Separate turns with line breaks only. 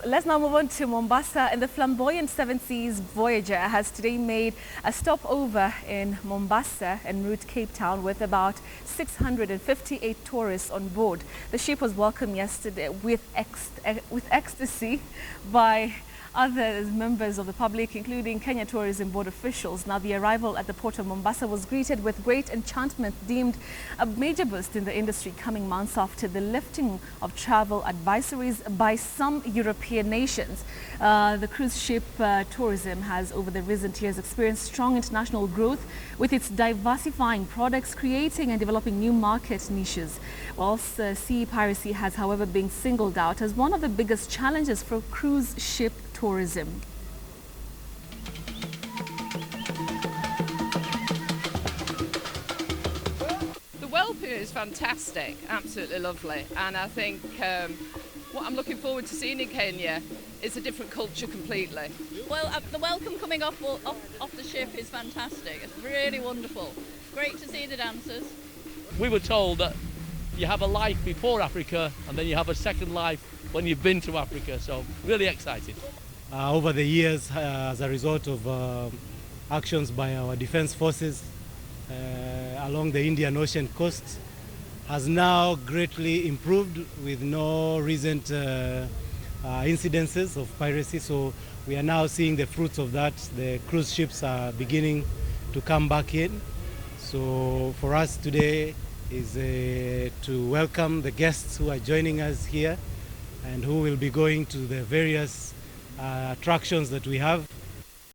Let's now move on to Mombasa, and the Flamboyant Seven Seas Voyager has today made a stopover in Mombasa enroot Cape Town with about 658 tourists on board. The ship was welcomed yesterday with ecstasy by other members of the public, including Kenya Tourism Board officials. Now, the arrival at the port of Mombasa was greeted with great enchantment, deemed a major boost in the industry coming months after the lifting of travel advisories by some European nations. The cruise ship tourism has, over the recent years, experienced strong international growth, with its diversifying products, creating and developing new market niches. Whilst sea piracy has, however, been singled out as one of the biggest challenges for cruise ship tourism.
The welcome is fantastic, absolutely lovely, and I think what I'm looking forward to seeing in Kenya is a different culture completely.
Well, the welcome coming off the ship is fantastic. It's really wonderful. Great to see the dancers.
We were told that you have a life before Africa and then you have a second life when you've been to Africa, so really excited.
Over the years, as a result of actions by our defense forces along the Indian Ocean coast, has now greatly improved with no recent incidences of piracy. So we are now seeing the fruits of that. The cruise ships are beginning to come back in. So for us today is to welcome the guests who are joining us here and who will be going to the various attractions that we have